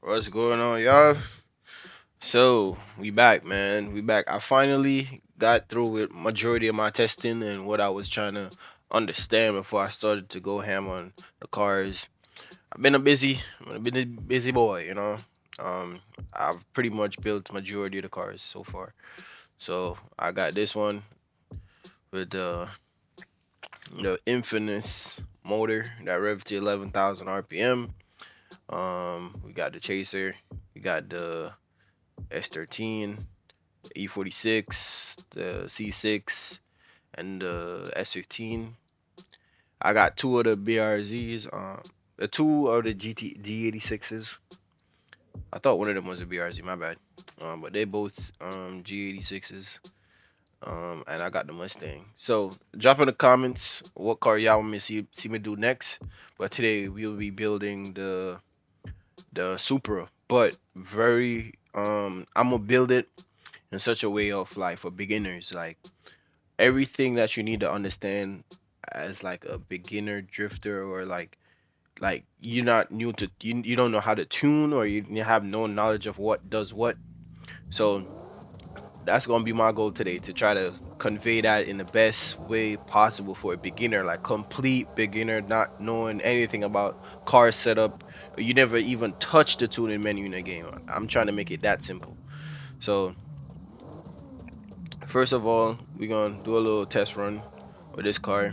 What's going on, y'all? So we back, man. We back. I finally got through with majority of my testing and what I was trying to understand before I started to go ham on the cars. I've been a busy boy, you know. Um, I've pretty much built majority of the cars so far. So I got this one with the infamous motor that revs to 11,000 RPM. We got the chaser. We got the S13, E46, the C6, and the S15. I got two of the BRZs, the two of the G86s. I thought one of them was a BRZ, my bad. But they both G86s. And I got the Mustang. So drop in the comments what car y'all want me to see me do next. But today we'll be building the Supra, but very I'm gonna build it in such a way of like for beginners, like everything that you need to understand as like a beginner drifter, or like you're not new to you don't know how to tune, or you have no knowledge of what does what. So that's gonna be my goal today, to try to convey that in the best way possible for a beginner, like complete beginner, not knowing anything about car setup. You never even touched the tuning menu in the game. I'm trying to make it that simple. So first of all, we're gonna do a little test run with this car.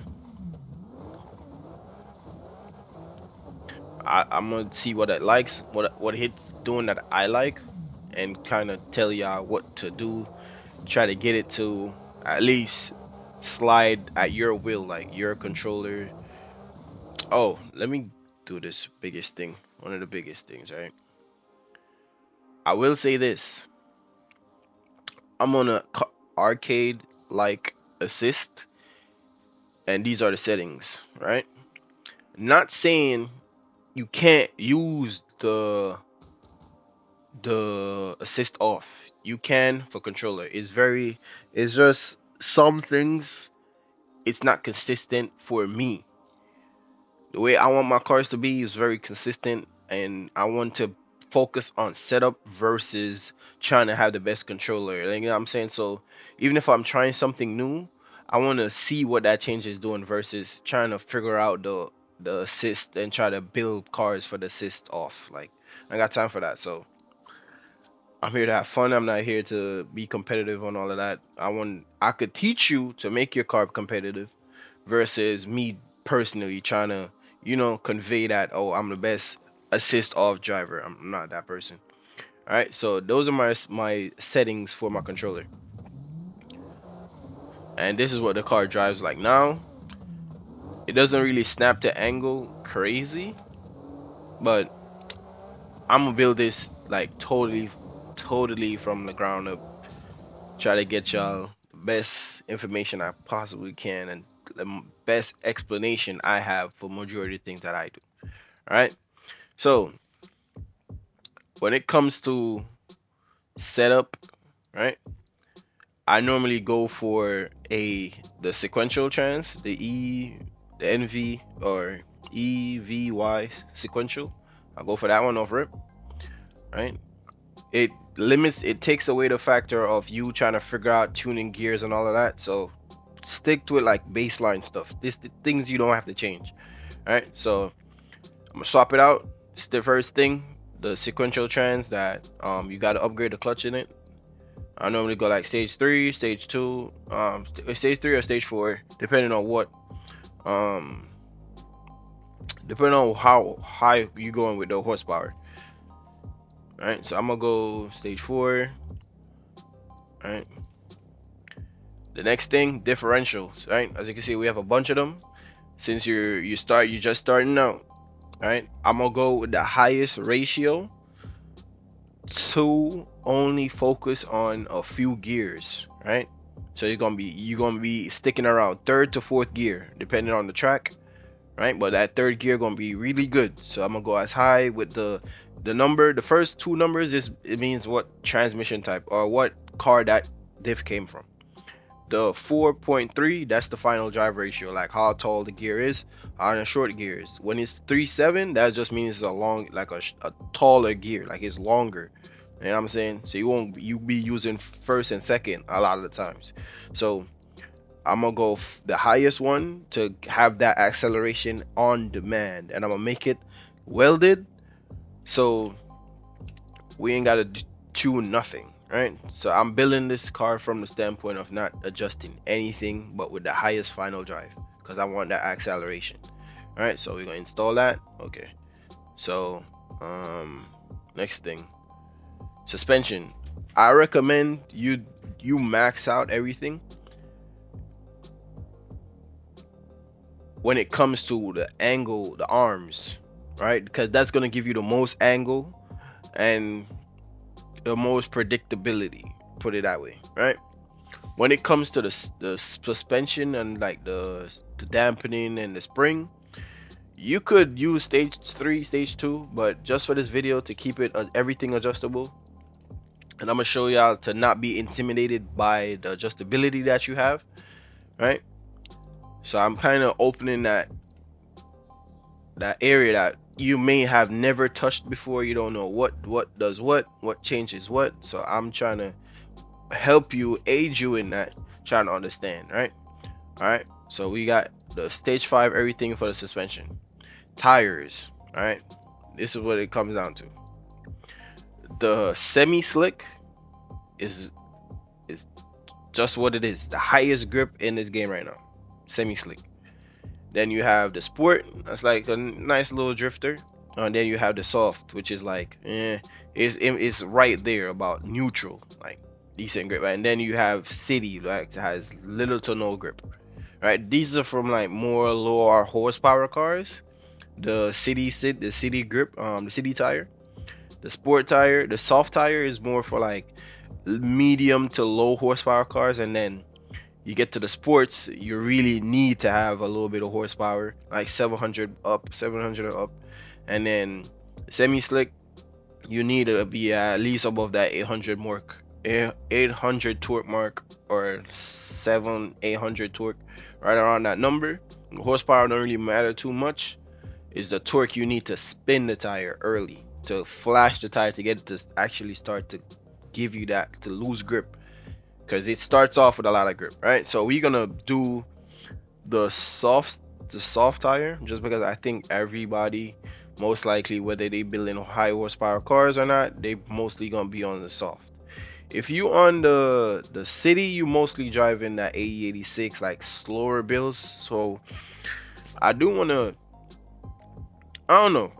I'm gonna see what it likes, what it's doing that I like, and kind of tell y'all what to do. Try to get it to at least slide at your will, like your controller. Oh, let me do this biggest thing. One of the biggest things, right? I will say this. I'm on a arcade like assist, and these are the settings, right? Not saying you can't use the assist off. You can for controller. It's just some things it's not consistent for me. The way I want my cars to be is very consistent, and I want to focus on setup versus trying to have the best controller. Like, you know what I'm saying? So even if I'm trying something new, I want to see what that change is doing versus trying to figure out the assist and try to build cars for the assist off. Like, I got time for that. So I'm here to have fun. I'm not here to be competitive on all of that. I could teach you to make your car competitive versus me personally trying to, convey that, oh, I'm the best assist off driver. I'm not that person. All right, so those are my settings for my controller, and this is what the car drives like now. It doesn't really snap the angle crazy, but I'm gonna build this like totally from the ground up. Try to get y'all the best information I possibly can, and the best explanation I have for majority of things that I do. All right. So when it comes to setup, right? I normally go for the sequential trans, the NV or EVY sequential. I'll go for that one off rip, right? It takes away the factor of you trying to figure out tuning gears and all of that. So stick to it, like baseline stuff. The things you don't have to change. All right, so I'm gonna swap it out. It's the first thing, the sequential trans that you gotta upgrade the clutch in it. I normally go like stage 3, stage 2, stage 3 or stage 4, depending on um depending on how high you going with the horsepower. All right, so I'm gonna go stage 4. All right. The next thing, differentials. Right, as you can see, we have a bunch of them. Since you're just starting out. All right, I'm gonna go with the highest ratio to only focus on a few gears, right? So you're gonna be sticking around third to fourth gear depending on the track, right? But that third gear gonna be really good. So I'm gonna go as high with the number. The first two numbers, it means what transmission type or what car that diff came from. The 4.3, that's the final drive ratio, like how tall the gear is on the short gears. When it's 3.7, that just means it's a long, like a taller gear, like it's longer. You know what I'm saying? So you be using first and second a lot of the times. So I'm gonna go the highest one to have that acceleration on demand, and I'm gonna make it welded, so we ain't gotta tune nothing, right? So I'm building this car from the standpoint of not adjusting anything, but with the highest final drive, because I want that acceleration. All right, so we're gonna install that. Okay, so next thing, suspension. I recommend you max out everything when it comes to the angle, the arms, right? Because that's gonna give you the most angle and the most predictability. Put it that way, right? When it comes to the suspension and like the dampening and the spring, you could use stage 3, stage 2, but just for this video to keep it everything adjustable, and I'm gonna show y'all to not be intimidated by the adjustability that you have, right? So I'm kind of opening that area that you may have never touched before. You don't know what does what changes what. So I'm trying to help you, aid you in that, trying to understand, right? All right, so we got the stage 5 everything for the suspension. Tires, all right, this is what it comes down to. The semi slick is just what it is, the highest grip in this game right now, semi slick. Then you have the sport, that's like a nice little drifter. And then you have the soft, which is like, it's right there about neutral, like decent grip. And then you have city, like has little to no grip. Right, these are from like more lower horsepower cars. The city grip, the city tire. The sport tire, the soft tire is more for like medium to low horsepower cars, and then you get to the sports, you really need to have a little bit of horsepower, like 700 up, and then semi slick, you need to be at least above that 800 torque mark, or 800 torque, right around that number. Horsepower don't really matter too much. Is the torque you need to spin the tire early, to flash the tire, to get it to actually start to give you that, to lose grip, because it starts off with a lot of grip, right? So we're gonna do the soft tire, just because I think everybody, most likely, whether they building high horsepower cars or not, they mostly gonna be on the soft. If you on the city, you mostly driving that 8086, like slower builds. So I do wanna, I don't know,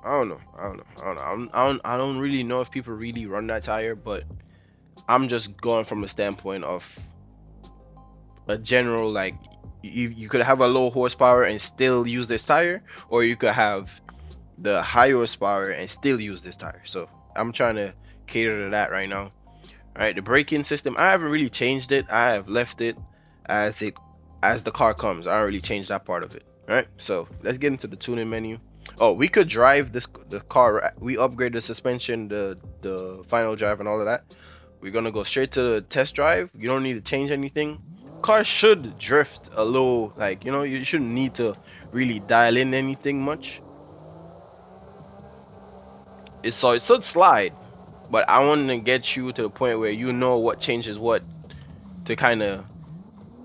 I don't really know if people really run that tire, but I'm just going from the standpoint of a general, like, you could have a low horsepower and still use this tire, or you could have the high horsepower and still use this tire. So I'm trying to cater to that right now. All right, the braking system, I haven't really changed it. I have left it as the car comes. I don't really change that part of it. All right, so let's get into the tuning menu. Oh, we could drive the car. We upgrade the suspension, the final drive, and all of that. We're gonna go straight to the test drive. You don't need to change anything. Car should drift a little, like, you shouldn't need to really dial in anything much. It should slide, but I want to get you to the point where you know what changes what, to kind of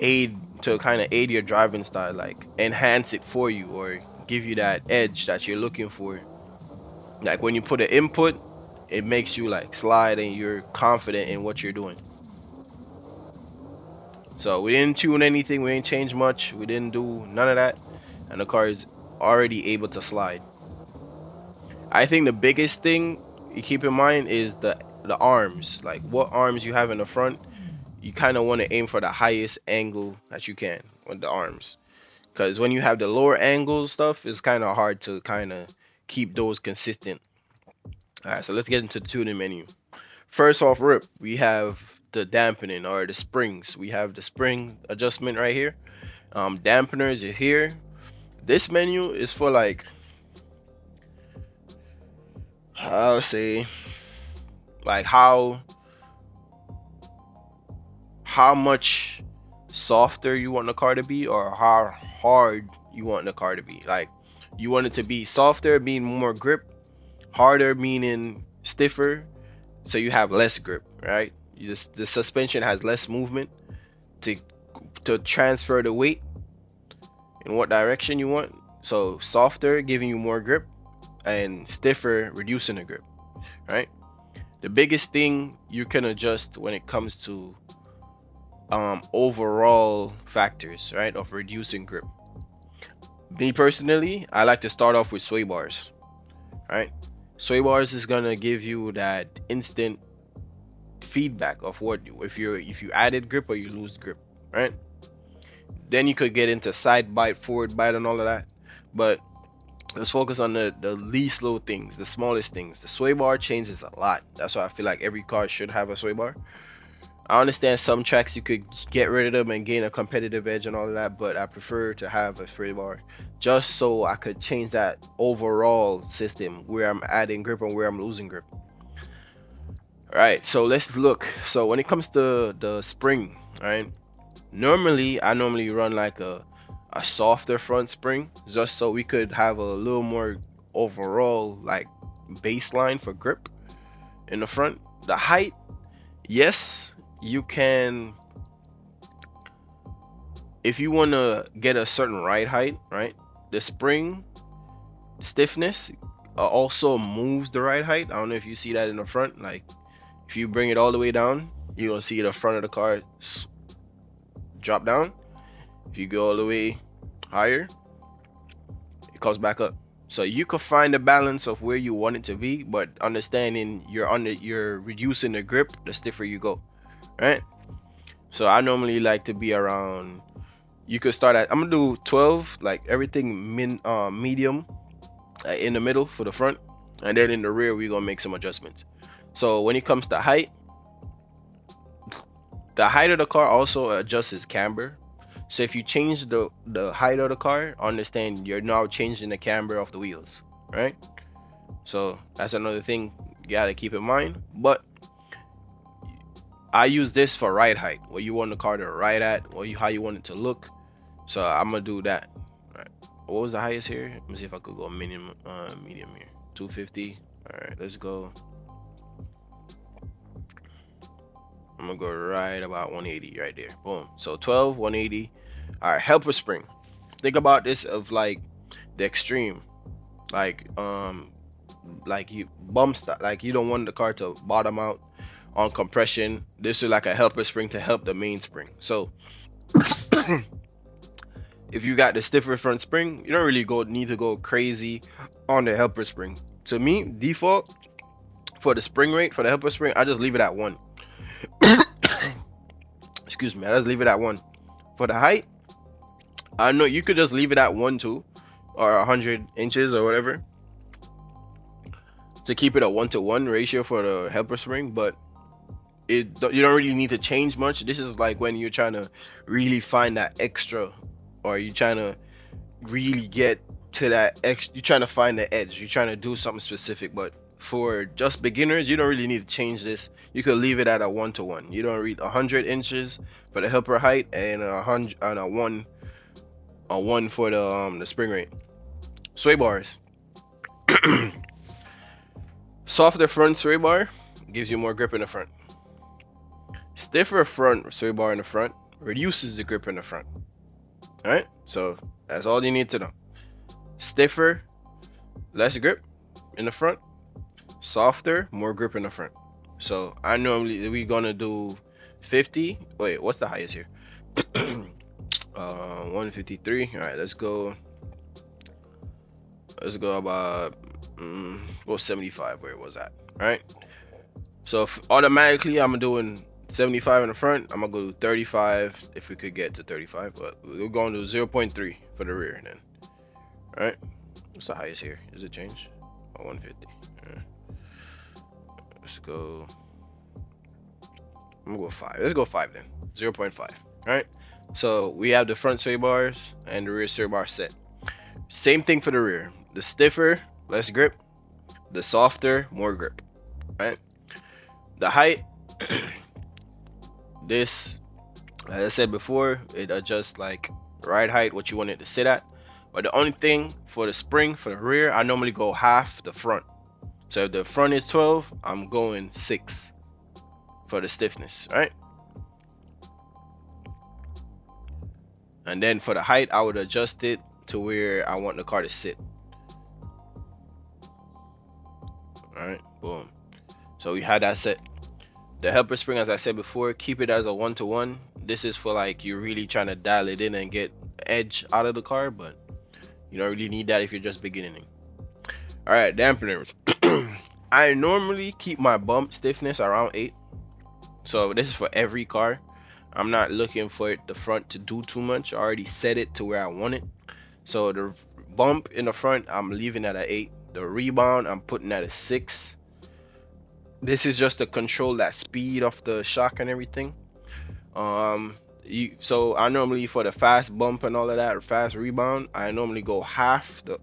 aid your driving style, like enhance it for you, or give you that edge that you're looking for. Like when you put an input, it makes you like slide and you're confident in what you're doing. So we didn't tune anything, we didn't change much, we didn't do none of that, and the car is already able to slide. I think the biggest thing you keep in mind is the arms, like what arms you have in the front. You kind of want to aim for the highest angle that you can with the arms, because when you have the lower angle stuff, it's kind of hard to kind of keep those consistent. All right, so let's get into the tuning menu. First off rip, we have the dampening, or the springs. We have the spring adjustment right here. Dampeners is here. This menu is for, like, I'll say, like how much softer you want the car to be, or how hard you want the car to be. Like, you want it to be softer, meaning more grip, harder meaning stiffer, so you have less grip, right? The suspension has less movement to transfer the weight in what direction you want. So softer, giving you more grip, and stiffer, reducing the grip, right? The biggest thing you can adjust when it comes to overall factors, right, of reducing grip. Me personally, I like to start off with sway bars, right? Sway bars is gonna give you that instant feedback of what if you added grip or you lose grip, right? Then you could get into side bite, forward bite, and all of that. But let's focus on the least little things, the smallest things. The sway bar changes a lot. That's why I feel like every car should have a sway bar. I understand some tracks you could get rid of them and gain a competitive edge and all of that, but I prefer to have a sway bar just so I could change that overall system where I'm adding grip and where I'm losing grip. All right, so let's look. So when it comes to the spring, right? I normally run like a softer front spring just so we could have a little more overall like baseline for grip in the front. The height, yes, you can, if you want to get a certain ride height, right? The spring stiffness also moves the ride height. I don't know if you see that in the front. Like, if you bring it all the way down, you're gonna see the front of the car drop down. If you go all the way higher, it comes back up. So you could find a balance of where you want it to be, but understanding you're reducing the grip the stiffer you go, right? So I normally like to be around, you could start at, I'm gonna do 12, like everything medium in the middle for the front, and then in the rear we're gonna make some adjustments. So when it comes to height, the height of the car also adjusts its camber. So if you change the height of the car, understand you're now changing the camber of the wheels, right? So that's another thing you gotta keep in mind. But I use this for ride height, what you want the car to ride at, how you want it to look. So I'm gonna do that. All right. What was the highest here? Let me see if I could go medium here. 250. All right, let's go. I'm gonna go right about 180 right there. Boom. So 12, 180. All right, helper spring. Think about this of like the extreme, like you bump stop, like you don't want the car to bottom out on compression. This is like a helper spring to help the main spring. So if you got the stiffer front spring, you don't really need to go crazy on the helper spring. To me, default for the spring rate for the helper spring, I just leave it at 1. Excuse me, I just leave it at 1. For the height, I know you could just leave it at 1 too, or 100 inches or whatever, to keep it a 1-to-1 ratio for the helper spring. But you don't really need to change much. This is like when you're trying to really find that extra, or you're trying to really get to that you're trying to find the edge, you're trying to do something specific. But for just beginners, you don't really need to change this. You could leave it at a 1-to-1. You don't read 100 inches for the helper height and a 1 for the spring rate. Sway bars. Softer front sway bar gives you more grip in the front. Stiffer front sway bar in the front reduces the grip in the front. Alright, so that's all you need to know. Stiffer, less grip in the front. Softer, more grip in the front. So we're gonna do 50. Wait, what's the highest here? 153. All right, let's go about go 75 where it was at. All right, so automatically I'm doing 75 in the front. I'm gonna go to 35 if we could get to 35, but we're going to 0.3 for the rear then. All right, what's the highest here? Is it changed? 150. Right. Let's go. I'm gonna go 5. Let's go 5 then. 0.5. All right. So we have the front sway bars and the rear sway bar set. Same thing for the rear. The stiffer, less grip. The softer, more grip. Right. The height. This Like I said before, it adjusts like ride height, what you want it to sit at. But the only thing for the spring, for the rear, I normally go half the front. So if the front is 12, I'm going 6 for the stiffness, right? And then for the height, I would adjust it to where I want the car to sit. Alright, boom. So we had that set. The helper spring, as I said before, keep it as a 1-to-1. This is for like you're really trying to dial it in and get edge out of the car, but you don't really need that if you're just beginning. Alright, dampeners. I normally keep my bump stiffness around 8. So this is for every car. I'm not looking for the front to do too much. I already set it to where I want it. So the bump in the front, I'm leaving at an 8. The rebound, I'm putting at a 6. This is just to control that speed of the shock and everything. So I normally, for the fast bump and all of that, or fast rebound, I normally go half the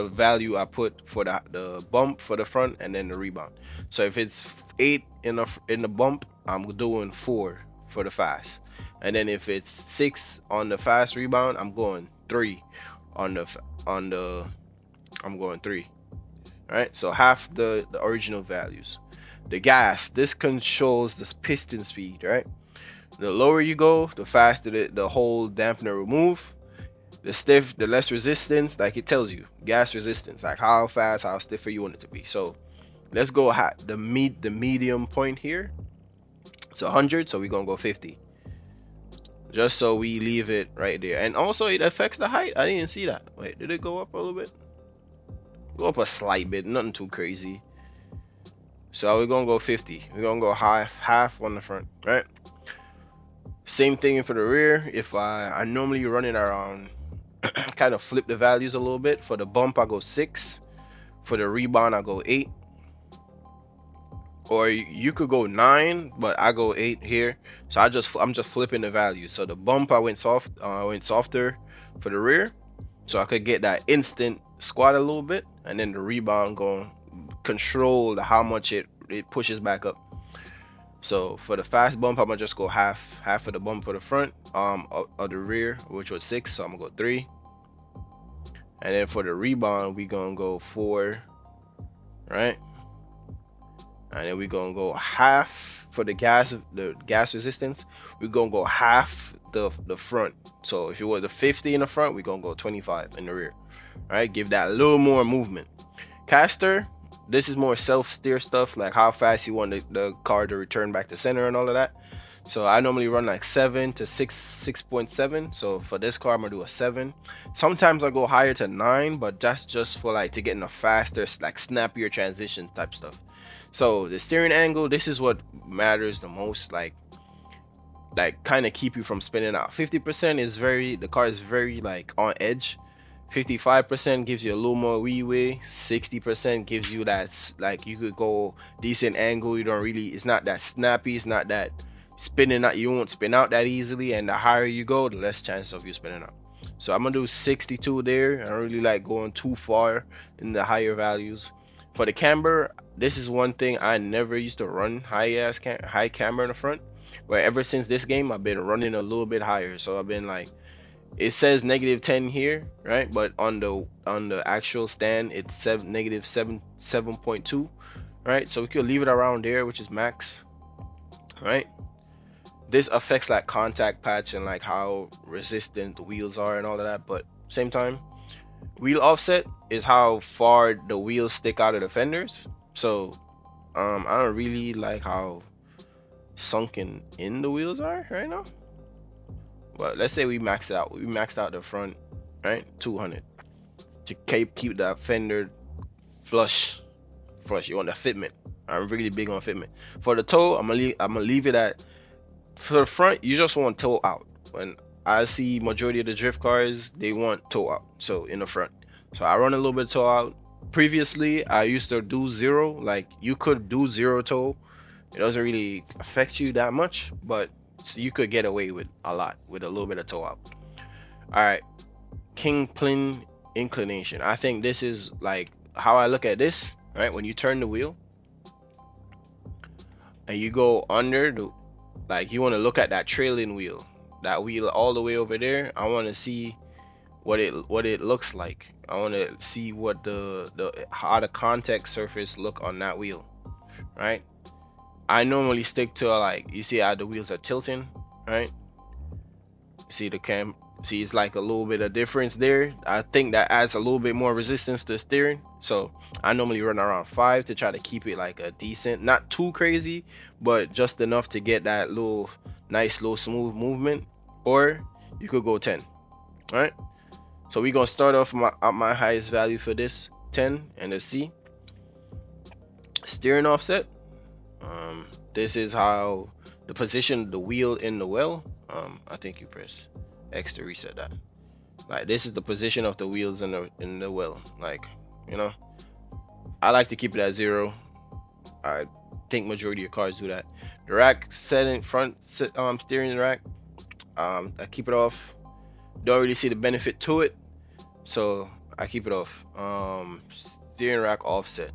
value I put for the bump for the front and then the rebound. So if it's 8 in the bump, I'm doing 4 for the fast. And then if it's 6 on the fast rebound, I'm going 3 on the I'm going 3. All right, so half the original values. The gas, this controls the piston speed, right? The lower you go, the faster the whole dampener will move. The less resistance, like it tells you, gas resistance, like how fast, how stiffer you want it to be. So let's go the medium point here. So 100, so we're gonna go 50. Just so we leave it right there. And also it affects the height. I didn't see that. Wait, did it go up a little bit? Go up a slight bit, nothing too crazy. So we're gonna go 50. We're gonna go half on the front, right? Same thing for the rear. If I normally run it around, kind of flip the values a little bit. For the bump, I go 6. For the rebound, I go 8. Or you could go 9, but I go 8 here. So I'm just flipping the values. So the bump, I went softer for the rear, so I could get that instant squat a little bit, and then the rebound going control how much it pushes back up. So for the fast bump, I'm gonna just go half of the bump for the front of the rear, which was 6, so I'm gonna go 3. And then for the rebound, we gonna go 4, right? And then we gonna go half for the gas resistance. We're gonna go half the front. So if it was the 50 in the front, we're gonna go 25 in the rear. All right, give that a little more movement. Caster, this is more self-steer stuff, like how fast you want the car to return back to center and all of that. So I normally run like 7 to 6.7. So for this car, I'm gonna do a 7. Sometimes I go higher to 9, but that's just for like to get in a faster, like snappier transition type stuff. So the steering angle, this is what matters the most, like kind of keep you from spinning out. 50% is the car is very like on edge. 55% gives you a little more leeway. 60% gives you that, like, you could go decent angle. You don't really, it's not that snappy, it's not that spinning out, you won't spin out that easily. And the higher you go, the less chance of you spinning out. So I'm gonna do 62 there. I don't really like going too far in the higher values. For the camber, this is one thing I never used to run high camber in the front, where ever since this game I've been running a little bit higher. So I've been like, it says -10 here, right? But on the actual stand, it's -7.2, right? So we could leave it around there, which is max, right? This affects like contact patch and like how resistant the wheels are and all of that. But same time, wheel offset is how far the wheels stick out of the fenders. So I don't really like how sunken in the wheels are right now. But let's say we maxed out the front, right? 200 to keep that fender flush. You want the fitment. I'm really big on fitment. For the toe, I'm gonna leave it at, for the front, you just want toe out. When I see majority of the drift cars, they want toe out, so in the front. So I run a little bit toe out. Previously, I used to do 0. Like, you could do 0 toe. It doesn't really affect you that much, but so you could get away with a lot with a little bit of toe out. All right, kingpin inclination. I think this is like how I look at this, right? When you turn the wheel and you go under the, like, you want to look at that trailing wheel. that wheel all the way over there. I want to see what it looks like. I want to see what the how the contact surface look on that wheel, right? I normally stick to like, you see how the wheels are tilting, right? See the cam, see it's like a little bit of difference there. I think that adds a little bit more resistance to steering. So I normally run around 5 to try to keep it like a decent, not too crazy, but just enough to get that little nice little smooth movement. Or you could go 10. All right. So we're gonna start off at my highest value for this, 10, and let's see. Steering offset. This is how the position of the wheel in the well. I think you press X to reset that. Like, this is the position of the wheels in the well. Like, you know, I like to keep it at 0. I think majority of cars do that. The rack setting, steering rack. I keep it off. Don't really see the benefit to it, so I keep it off. Steering rack offset.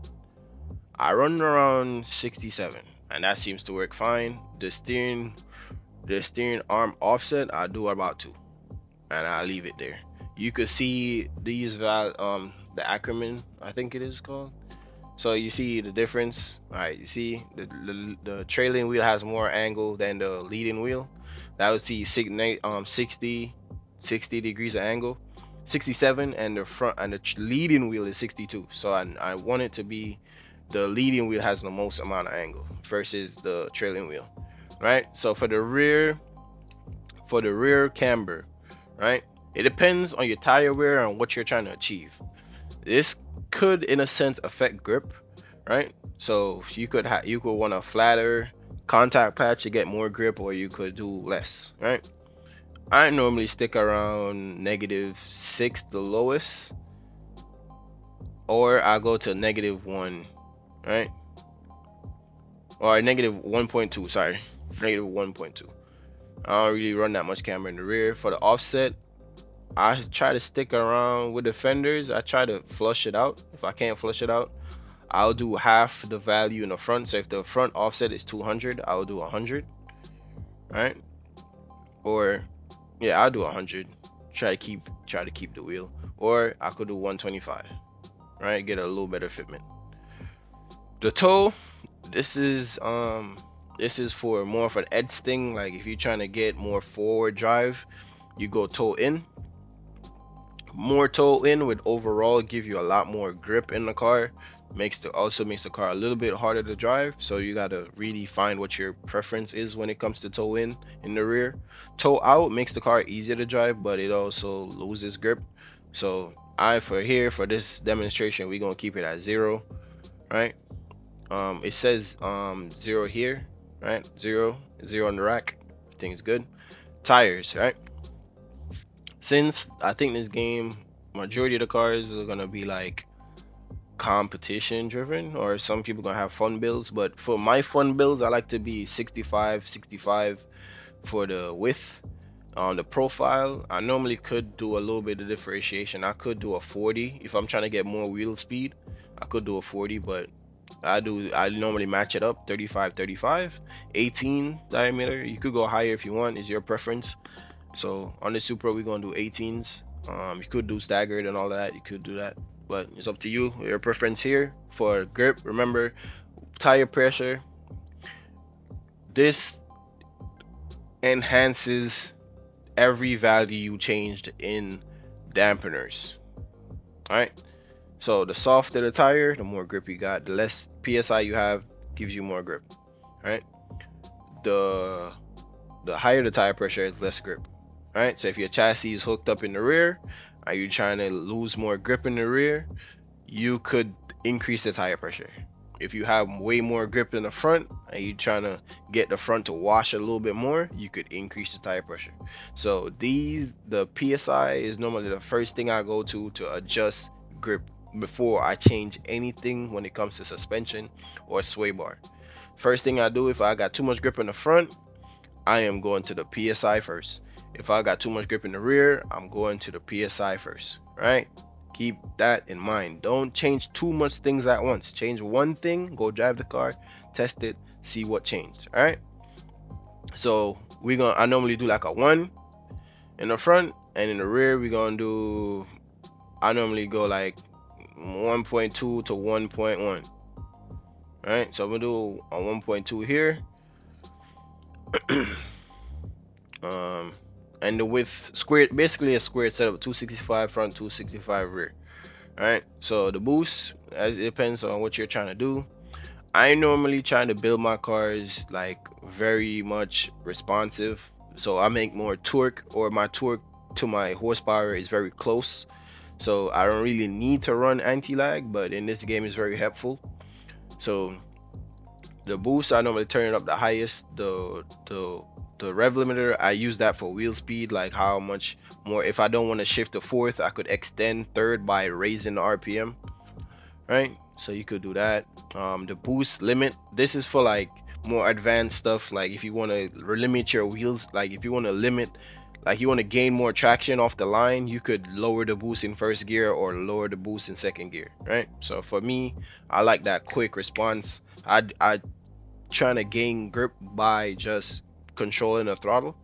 I run around 67, and that seems to work fine. The steering arm offset, I do about 2, and I leave it there. You could see these the acronym, I think it is called. So you see the difference. All right, you see the trailing wheel has more angle than the leading wheel. That would see 60 degrees of angle, 67, and the front and the leading wheel is 62. So I want it to be the leading wheel has the most amount of angle versus the trailing wheel, right? So for the rear camber, right, it depends on your tire wear and what you're trying to achieve. This could in a sense affect grip, right? So you could want a flatter contact patch to get more grip, or you could do less, right? I normally stick around -6, the lowest, or I go to -1, right? Or -1.2, sorry, -1.2. I don't really run that much camber in the rear. For the offset, I try to stick around with the fenders. I try to flush it out. If I can't flush it out, I'll do half the value in the front. So if the front offset is 200, I'll do 100, right? Or yeah, I'll do 100. Try to keep the wheel. Or I could do 125, right? Get a little better fitment. The toe, this is for more of an edge thing. Like if you're trying to get more forward drive, you go toe in. More toe in would overall give you a lot more grip in the car. Also makes the car a little bit harder to drive. So you gotta really find what your preference is when it comes to toe in the rear. Toe out makes the car easier to drive, but it also loses grip. So for this demonstration, we're gonna keep it at 0, right? It says 0 here, right? 0 on the rack. Everything's good. Tires, right? Since I think this game, majority of the cars are gonna be like competition driven, or some people gonna have fun builds, but for my fun builds, I like to be 65 for the width. On the profile, I normally could do a little bit of differentiation. I could do a 40 if I'm trying to get more wheel speed. I could do a 40, but I normally match it up 35, 18 diameter. You could go higher if you want, is your preference. So on the Supra, we're gonna do 18s. You could do staggered and all that. You could do that, but it's up to you. Your preference here. For grip, remember, tire pressure. This enhances every value you changed in dampeners. All right. So the softer the tire, the more grip you got. The less PSI you have gives you more grip. All right. The higher the tire pressure, is less grip. Right, so if your chassis is hooked up in the rear, are you trying to lose more grip in the rear, you could increase the tire pressure. If you have way more grip in the front and you're trying to get the front to wash a little bit more, you could increase the tire pressure. So the PSI is normally the first thing I go to adjust grip before I change anything when it comes to suspension or sway bar. First thing I do, if I got too much grip in the front, I am going to the PSI first. If I got too much grip in the rear, I'm going to the PSI first, right? Keep that in mind. Don't change too much things at once. Change one thing, go drive the car, test it, see what changed, all right? So I normally do like a 1 in the front, and in the rear we gonna do, I normally go like 1.2 to 1.1. Right, so I'm gonna do a 1.2 here. um and the width squared, basically a squared setup, 265 front, 265 rear. Alright, so the boost, as it depends on what you're trying to do. I normally try to build my cars like very much responsive, so I make more torque, or my torque to my horsepower is very close, so I don't really need to run anti-lag, but in this game it's very helpful. So the boost, I normally turn it up the highest. The rev limiter, I use that for wheel speed, like how much more, if I don't want to shift to fourth, I could extend third by raising the RPM. Right, so you could do that. The boost limit, this is for like more advanced stuff, like if you want to limit your wheels, like if you want to limit, like you want to gain more traction off the line, you could lower the boost in first gear or lower the boost in second gear. Right, so for me, I like that quick response. I trying to gain grip by just controlling the throttle.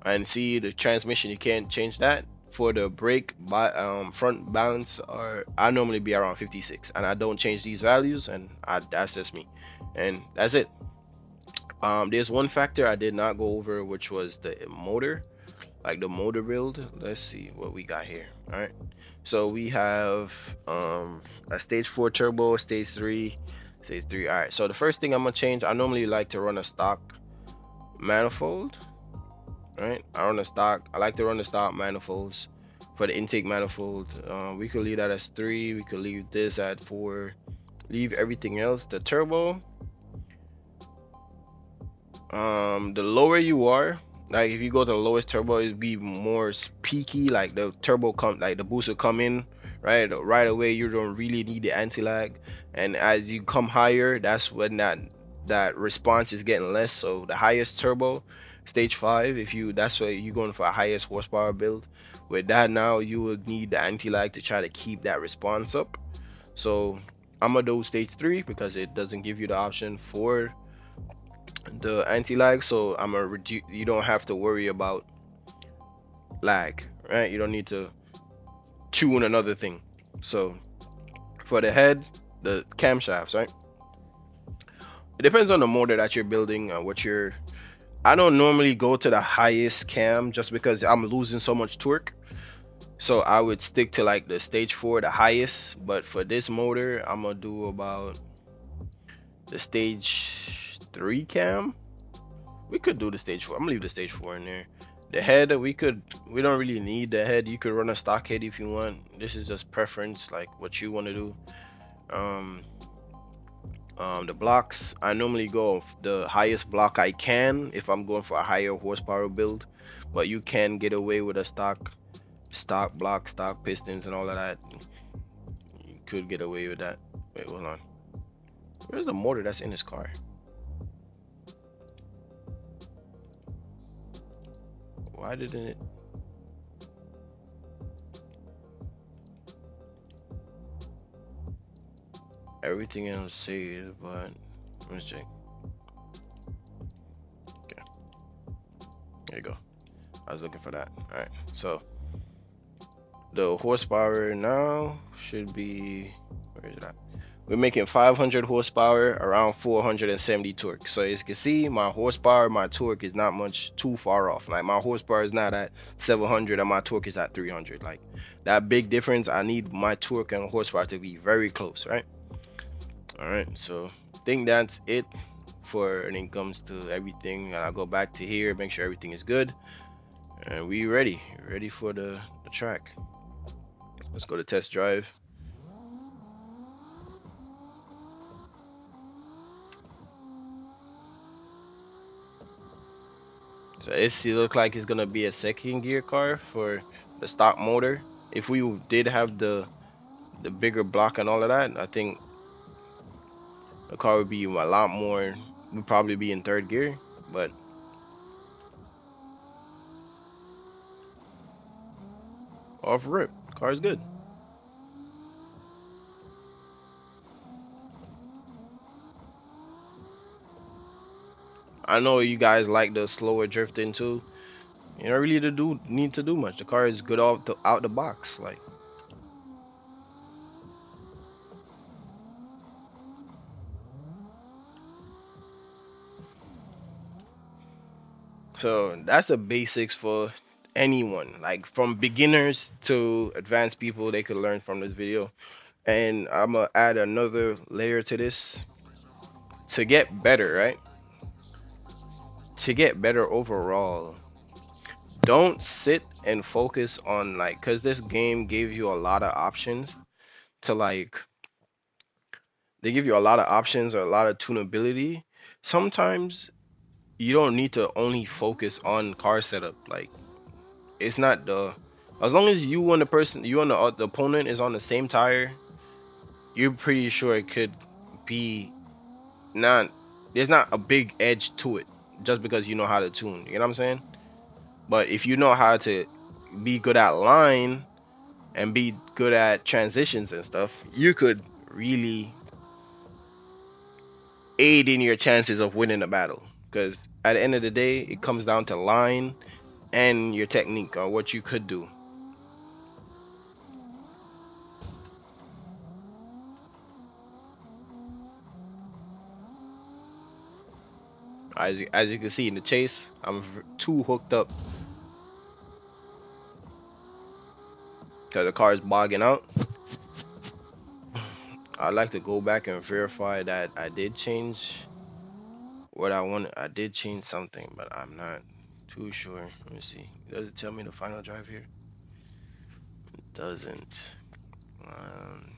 And see, the transmission, you can't change that. For the brake by front balance, or I normally be around 56, and I don't change these values, and that's just me, and that's it. There's one factor I did not go over, which was the motor, like the motor build. Let's see what we got here. All right, so we have a stage 4 turbo, stage 3. All right, so the first thing I'm gonna change, I normally like to run a stock manifold. Right, I like to run the stock manifolds. For the intake manifold, we could leave that as 3, we could leave this at 4, leave everything else. The turbo, the lower you are, like if you go to the lowest turbo, it'd be more peaky, like the turbo come, like the boost will come in right away. You don't really need the anti-lag, and as you come higher, that's when that response is getting less. So the highest turbo, stage 5, if you, that's why you're going for a highest horsepower build. With that, now you will need the anti-lag to try to keep that response up. So I'm gonna do stage 3 because it doesn't give you the option for the anti-lag. So I'm gonna reduce, you don't have to worry about lag, right? You don't need to tune another thing. So for the head, the camshafts, right, it depends on the motor that you're building and what you're, I don't normally go to the highest cam just because I'm losing so much torque. So I would stick to like the stage 4, the highest. But for this motor, I'm gonna do about the stage 3 cam. We could do the stage 4. I'm gonna leave the stage 4 in there. The head, we don't really need the head. You could run a stock head if you want. This is just preference, like what you want to do. Um, the blocks, I normally go the highest block I can if I'm going for a higher horsepower build, but you can get away with a stock block, stock pistons, and all of that. You could get away with that. Wait, hold on. Where's the motor that's in this car? Why didn't it? Everything else says, but let's check. Okay, there you go. I was looking for that. All right, so the horsepower now should be, where is that? We're making 500 horsepower, around 470 torque. So as you can see, my horsepower, my torque is not much too far off. Like my horsepower is not at 700 and my torque is at 300. Like that big difference, I need my torque and horsepower to be very close, right? All right, so I think that's it for when it comes to everything. And I'll go back to here, make sure everything is good, and we ready for the track. Let's go to test drive. So it looks like it's gonna be a second gear car for the stock motor. If we did have the bigger block and all of that, I think the car would be a lot more. Would probably be in third gear, but off rip, car's good. I know you guys like the slower drifting too. You don't really to do need to do much. The car is good out the box. Like, so that's the basics for anyone. Like from beginners to advanced people, they could learn from this video. And I'm gonna add another layer to this to get better, right? To get better overall, don't sit and focus on like, cause this game gave you a lot of options to like, they give you a lot of options or a lot of tunability. Sometimes you don't need to only focus on car setup. Like, it's not the, as long as you and the person, you and the opponent is on the same tire, you're pretty sure it could be not, there's not a big edge to it just because you know how to tune. You know what I'm saying? But if you know how to be good at line and be good at transitions and stuff, you could really aid in your chances of winning a battle. Because at the end of the day, it comes down to line and your technique or what you could do. As you can see in the chase, I'm too hooked up because the car is bogging out. I'd like to go back and verify that I did change what I wanted. I did change something, but I'm not too sure. Let me see. Does it tell me the final drive here? It doesn't. Um,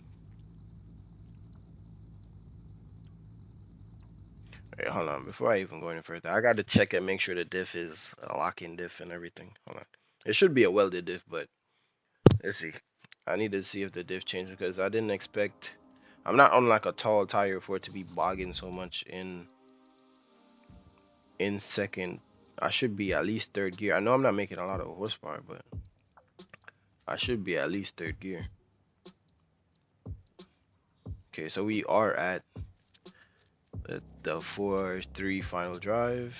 Wait, hold on. Before I even go any further, I got to check and make sure the diff is a lock-in diff and everything. Hold on. It should be a welded diff, but let's see. I need to see if the diff changed because I didn't expect. I'm not on like a tall tire for it to be bogging so much in second. I should be at least third gear. I know I'm not making a lot of horsepower, but I should be at least third gear. Okay, so we are at the 4-3 final drive.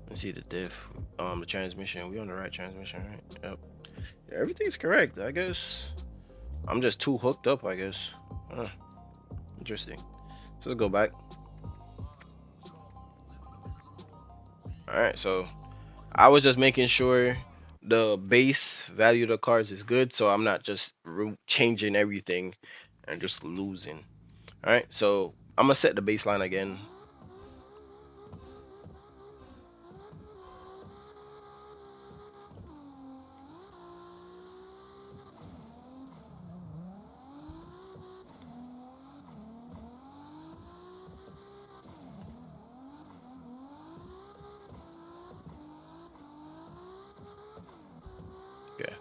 Let's see the diff. The transmission. We on the right transmission, right? Yep. Yeah, everything's correct. I guess I'm just too hooked up. I guess. Huh, interesting. So let's go back. All right. So I was just making sure the base value of the cars is good, so I'm not just changing everything and just losing. All right. So I'm gonna set the baseline again. Okay.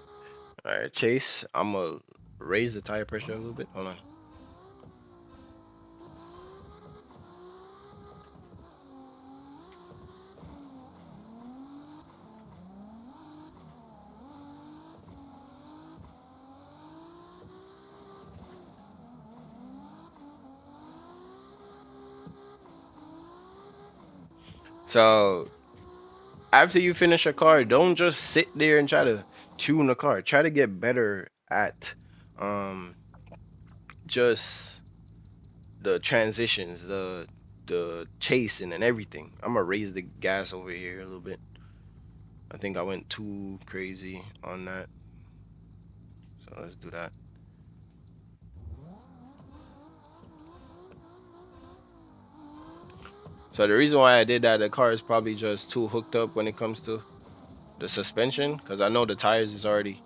All right. Chase. I'm gonna raise the tire pressure a little bit. Hold on. So after you finish a car, don't just sit there and try to tune the car. Try to get better at um just the transitions, the chasing and everything. I'm gonna raise the gas over here a little bit. I think I went too crazy on that. So let's do that. So the reason why I did that, the car is probably just too hooked up when it comes to the suspension, because I know the tires is already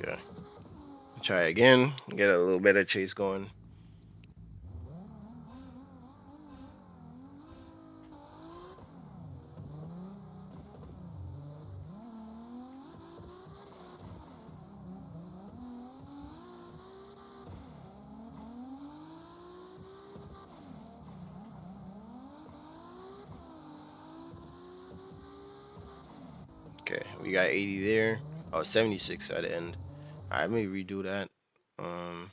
okay. Try again, get a little better chase going. Okay, we got 80 there. Oh, 76 at the end. Alright, let me redo that. I'm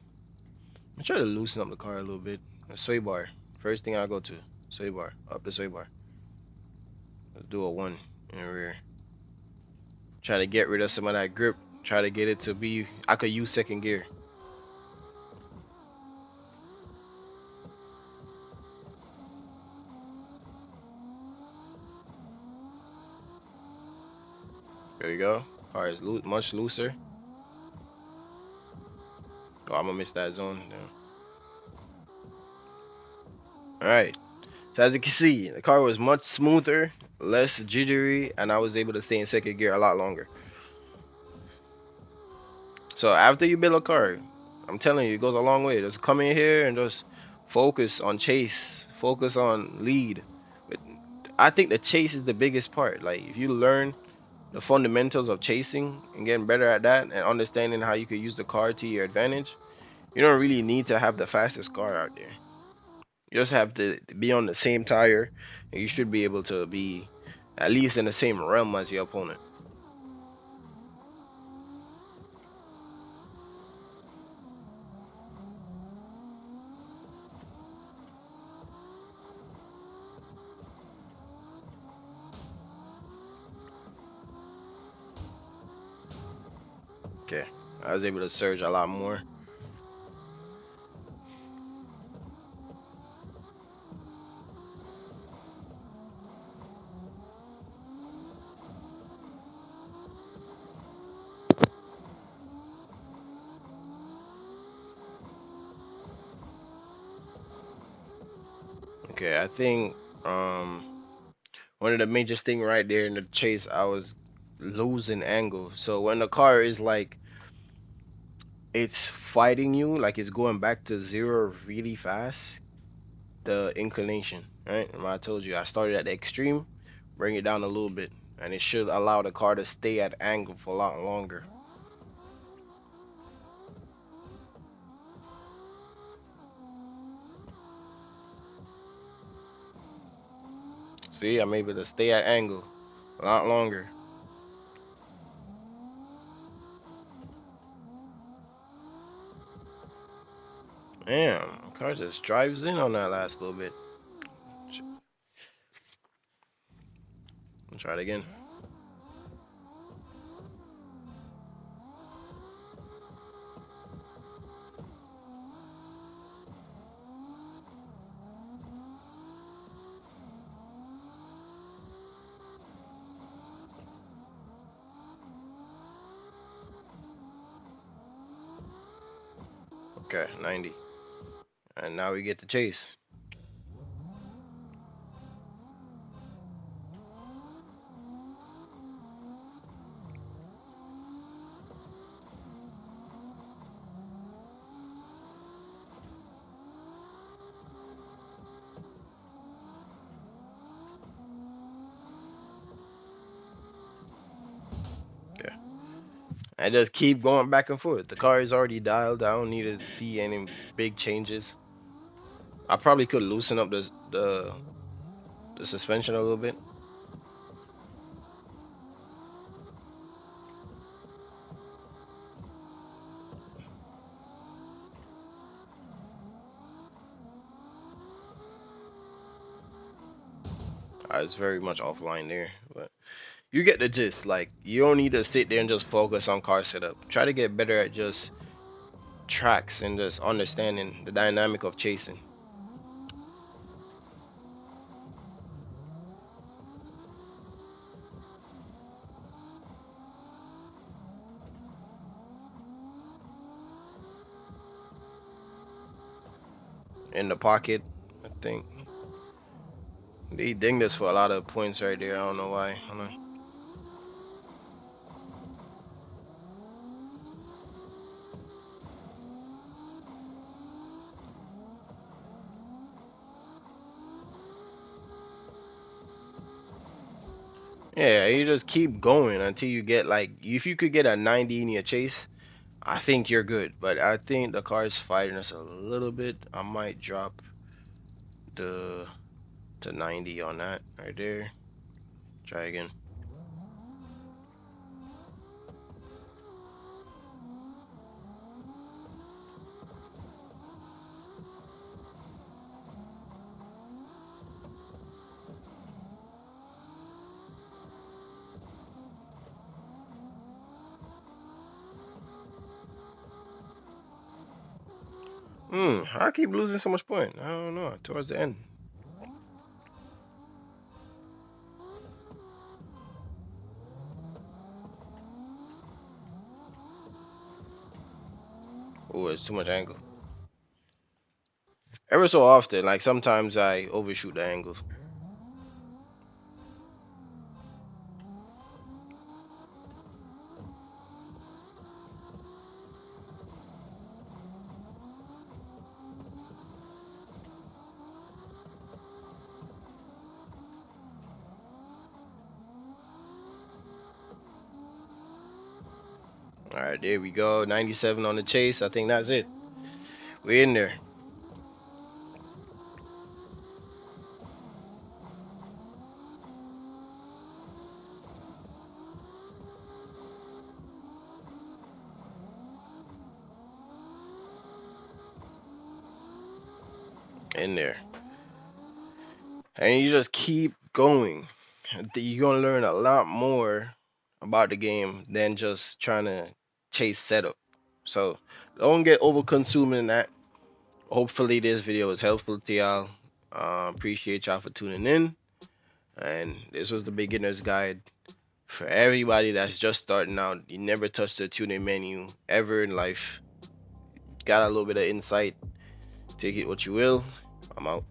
trying to loosen up the car a little bit. A sway bar. First thing I go to. Sway bar. Up the sway bar. Let's do a one in the rear. Try to get rid of some of that grip. Try to get it to be, I could use second gear. There you go. Car is much looser. Oh, I'm gonna miss that zone. Yeah. Alright. So as you can see, the car was much smoother, less jittery, and I was able to stay in second gear a lot longer. So after you build a car, I'm telling you, it goes a long way. Just come in here and just focus on chase, focus on lead. But I think the chase is the biggest part. Like if you learn the fundamentals of chasing and getting better at that and understanding how you could use the car to your advantage, you don't really need to have the fastest car out there. You just have to be on the same tire, and you should be able to be at least in the same realm as your opponent. Okay, I was able to surge a lot more. Okay, I think um one of the major thing right there in the chase, I was losing angle. So when the car is like it's fighting you, like it's going back to zero really fast, the inclination, right? Remember I told you I started at the extreme, bring it down a little bit, and it should allow the car to stay at angle for a lot longer. See, I'm able to stay at angle a lot longer. Damn, car just drives in on that last little bit. Let's try it again. Okay, 90. And now we get to chase. Yeah. I just keep going back and forth. The car is already dialed. I don't need to see any big changes. I probably could loosen up the suspension a little bit. I was very much offline there, but you get the gist. Like you don't need to sit there and just focus on car setup. Try to get better at just tracks and just understanding the dynamic of chasing. In the pocket, I think they dinged us for a lot of points right there. I don't know why. Hold on. Yeah, you just keep going until you get like if you could get a 90 in your chase, I think you're good. But I think the car's fighting us a little bit. I might drop the to 90 on that right there. Try again. I keep losing so much point. I don't know. Towards the end. Oh, it's too much angle. Ever so often, like sometimes I overshoot the angles. All right, there we go. 97 on the chase. I think that's it. We're in there. In there. And you just keep going. You're gonna learn a lot more about the game than just trying to chase setup. So don't get over consuming that. Hopefully this video was helpful to y'all. Appreciate y'all for tuning in. And this was the beginner's guide for everybody that's just starting out. You never touched the tuning menu ever in life. Got a little bit of insight. Take it what you will. I'm out.